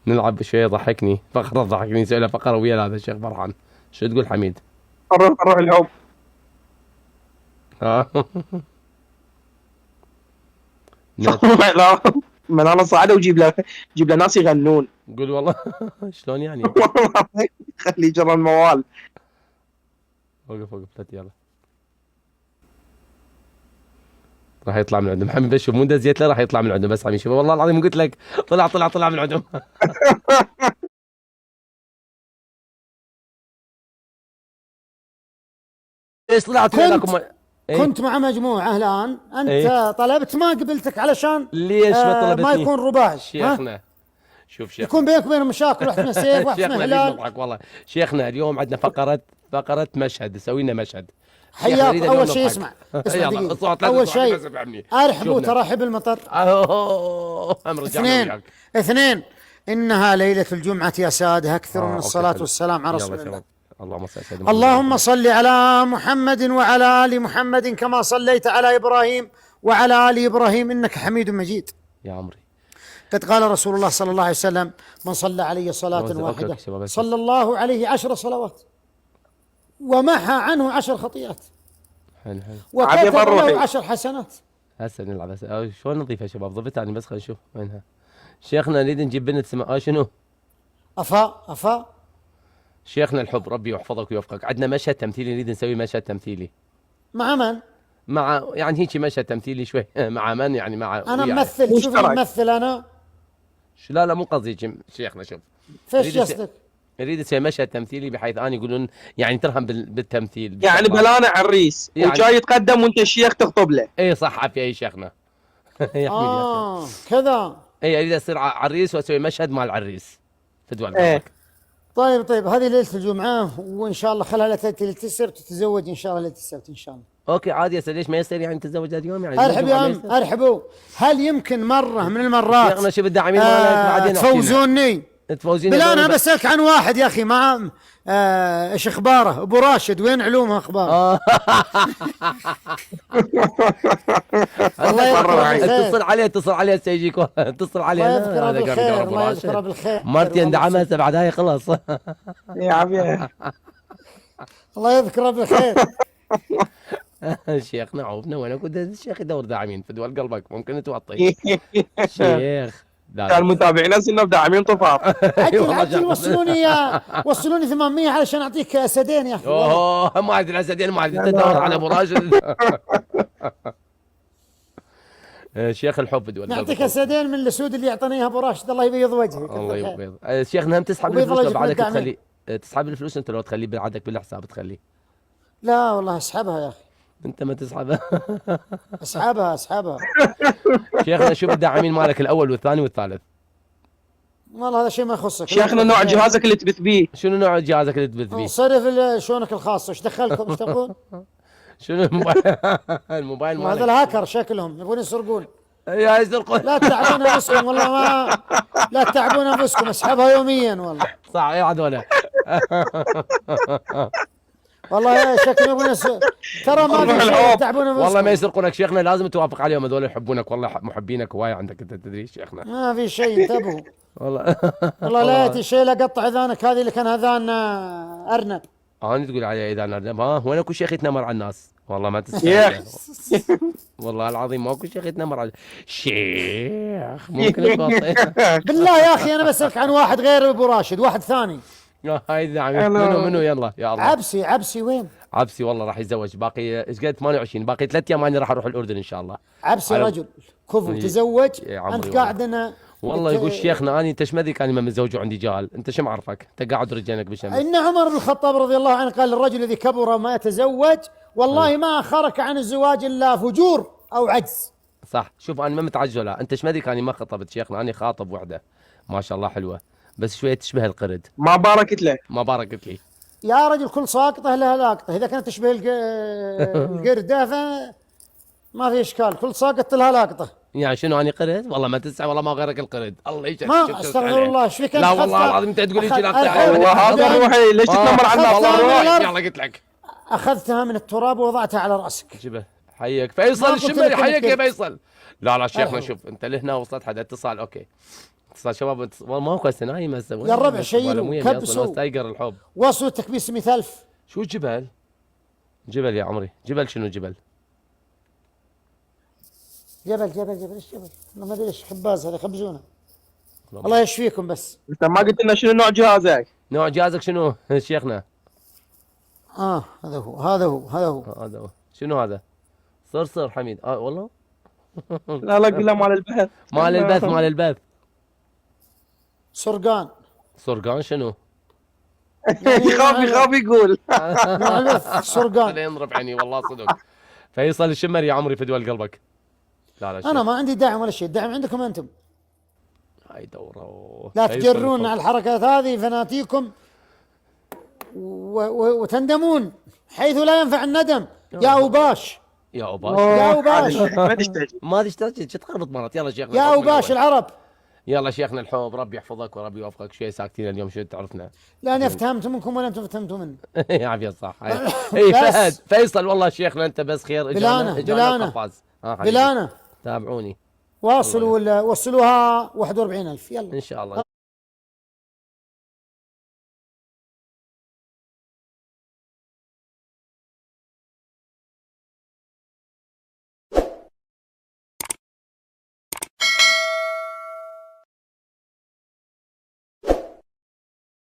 نلعب شويه ضحكني فقره ضحكني نسوي له فقره ويا هذا الشيخ فرحان. شو تقول حميد؟ نروح الحب. ها لا، من انا صاعده وجيب له ناس يغنون. قول والله. شلون يعني؟ والله خليه يجرى الموال. وقف لا يلا. راح يطلع من عندهم محمد، بس شوف مو دزيت له راح يطلع من عندهم، بس عم يشوف والله العظيم قلت لك طلع من عندهم. ايش طلعت وياكم؟ كنت مع مجموعة الآن، أنت إيه؟ طلبت ما قبلتك علشان ليش ما طلبتني؟ ما يكون رباعي. شيخنا شوف شيخنا يكون بينك وبين مشاكل، واحد اسمه سيف واحد اسمه شيخنا ليش هلال. نضحك والله؟ شيخنا اليوم عندنا فقرة مشهد، سوي لنا مشهد. حياك. أول شيء اسمع يلا دقيقة. الصوت أول شيء أرحبوا ترحب المطر. اثنين 2 إنها ليلة الجمعة يا سادة، أكثر من الصلاة والسلام على رسول الله. اللهم صل على سيدنا محمد. اللهم صل على محمد وعلى آل محمد كما صليت على إبراهيم وعلى آل إبراهيم إنك حميد مجيد. يا عمري قد قال رسول الله صلى الله عليه وسلم: من صلى علي صلاة واحدة صلى الله عليه 10 صلوات ومحى عنه 10 خطيئات حلو وكتب له 10 حسنات. هسه نلعب هسه. شلون نضيف يا شباب؟ ضبط ثاني بس خلينا نشوف وينها. شيخنا نريد نجيب بنت اسمها شنو؟ أفا شيخنا الحب ربي يحفظك ويوفقك. عندنا مشهد تمثيلي نريد نسوي مشهد تمثيلي. مع من؟ مع يعني هيك مشهد تمثيلي شوي. مع من يعني؟ مع أنا ممثل. شوف ممثل أنا. لا مو قصدي شيخنا. شوف فيش قصدك؟ نريد نسوي مشهد تمثيلي بحيث أنا يقولون يعني ترهم بالتمثيل. يعني بلانا عريس يعني وجاي يتقدم وانت الشيخ تخطب له. اي صح عافية اي شيخنا. يا كذا. اي اريد اصير عريس واسوي مشهد مال العريس. فدوى قلبك. طيب هذه ليلة الجمعة وإن شاء الله خلها ليلة السبت تتزوج إن شاء الله ليلة السبت إن شاء الله. اوكي عادي. ليش ما يصير يعني تتزوج اليوم يعني؟ ارحبوا. هل يمكن مرة من المرات شيخنا شوف الداعمين بعدين تفوزوني؟ بلا انا بسألك عن واحد يا اخي ما ايش اخباره؟ ابو راشد وين علومه اخباره؟ الله يذكره. اتصل عليه سيجيك. اتصل عليه. الله يذكره بالخير. الله يذكره بالخير. مرتي اندعمها 7 دقايق خلاص. يا عمي الله يذكره بالخير. شيخنا عوفنا وين كنت الشيخ يدور داعمين في دول قلبك ممكن توطي. شيخ كان متابعين انه داعمين طفار. عجل وصلوني 800 علشان اعطيك اسدين يا اخي. اوه ما عاد الاسدين ما عاد تدور على ابو راشد. شيخ الحب دول نعطيك اسدين من الاسود اللي يعطيني اياها ابو راشد. الله يبيض وجهك. الله يبيض. شيخنا هم تسحب الفلوس بعدك تخلي تسحب الفلوس انت لو تخليه بعدك بالحساب تخليه؟ لا والله اسحبها يا اخي. انت ما تسحبها. اسحبها. شيخنا شوف الداعمين مالك الاول والثاني والثالث. والله هذا شيء ما يخصك. شيخنا نوع جهازك اللي تبث بيه. شنو نوع جهازك اللي تبث بيه؟ صرف شلونك الخاص. ايش دخلكم؟ ايش تبون؟ شنو الموبايل مالك؟ هذا الهاكر شكلهم يبون يسرقون. يا يسرقون. لا تتعبون انفسكم والله ما لا تتعبون انفسكم. اسحبها يوميا والله. صح يا هذول. والله شكلهم يبون ترى ما تعبون انفسكم. والله ما يسرقونك شيخنا. لازم توافق عليهم هذول يحبونك والله محبينك هواي عندك انت تدري شيخنا. ما في شيء انتبهوا. والله لا ياتي شيء لا قطع اذانك. هذه اللي كان اذان ارنب. انا تقول علي اذان ارنب؟ ها وين اكو شيخ يتنمر على الناس؟ والله ما تستاهل. والله العظيم ماكو شيخ يتنمر على شيخ. ممكن بالله يا اخي انا بسالك عن واحد غير ابو راشد. واحد ثاني. هاي الدعم. منو يلا يا الله. عبسي وين؟ عبسي والله راح يتزوج. باقي ايش قد 28 باقي 3 ايام انا راح اروح الاردن ان شاء الله. عبسي رجل كفو تزوج. انت قاعد انا والله يقول شيخنا انت ايش مدري كان ما متزوج وعندي جال. انت شو معرفك؟ انت قاعد رجلك بالشمس. ان عمر بن الخطاب رضي الله عنه قال الرجل الذي كبر وما يتزوج والله ما اخرك عن الزواج الا فجور او عجز. صح. شوف انا ما متعجل. انت ايش مدري كاني ما خطبت شيخنا. انا خاطب وحده ما شاء الله حلوه بس شويه تشبه القرد. ما باركت له. ما باركت لي يا رجل. كل ساقطه لها لاقطه. اذا كانت تشبه القرده فما في اشكال. كل ساقط لها لاقطه. يعني شنو اني قرد؟ والله ما تسعى والله ما غيرك القرد. الله يشفيك. ما استغفر الله. ايش فيك؟ لا والله العظيم انت تقول لي والله هذا روحي. ليش تتنمر على الناس؟ والله يلا قلت لك اخذتها من التراب ووضعتها على راسك. شبه. حيك فيصل الشمري. حيك يا فيصل. لا شيخنا شوف انت لهنا وصلت حد اتصال. اوكي اتصال شباب والله ماكو هسه نايم هسه يا الربع شيلوا كبسوا ناس تايقر الحب. وصلوا التكبيس 100,000. شو جبل؟ جبل يا عمري، جبل شنو جبل؟ جبل ايش جبل؟ انا ما ادري ايش خباز هذا يخبزونه. الله يشفيكم بس. انت ما قلت لنا شنو نوع جهازك؟ نوع جهازك شنو شيخنا؟ هذا هو. هذا هو. شنو هذا؟ صرصر حميد. والله لا قل له مال البث. مال البث. سرقان. سرقان شنو؟ يخاف يقول. سرقان. هذا ينضرب عيني والله صدق. فيصل الشمر يا عمري في دول قلبك. لا انا ما عندي دعم ولا شيء، الدعم عندكم انتم. هاي دوره. لا تجرون على الحركات هذه فناتيكم وتندمون حيث لا ينفع الندم. يا أوباش. يا أوباش. يا أوباش. ما تشتاج تخربط مرات. يلا شيخنا. يا أوباش العرب. يلا شيخنا الحب، ربي يحفظك وربي يوفقك. شوي ساكتين اليوم شو تعرفنا. لا انا افتهمت منكم ولا انتم فهمتوا مني. يا عافية صح. اي فهد فيصل والله شيخنا انت بس خير. بلانا تابعوني. وصلوها 41,000 يلا ان شاء الله.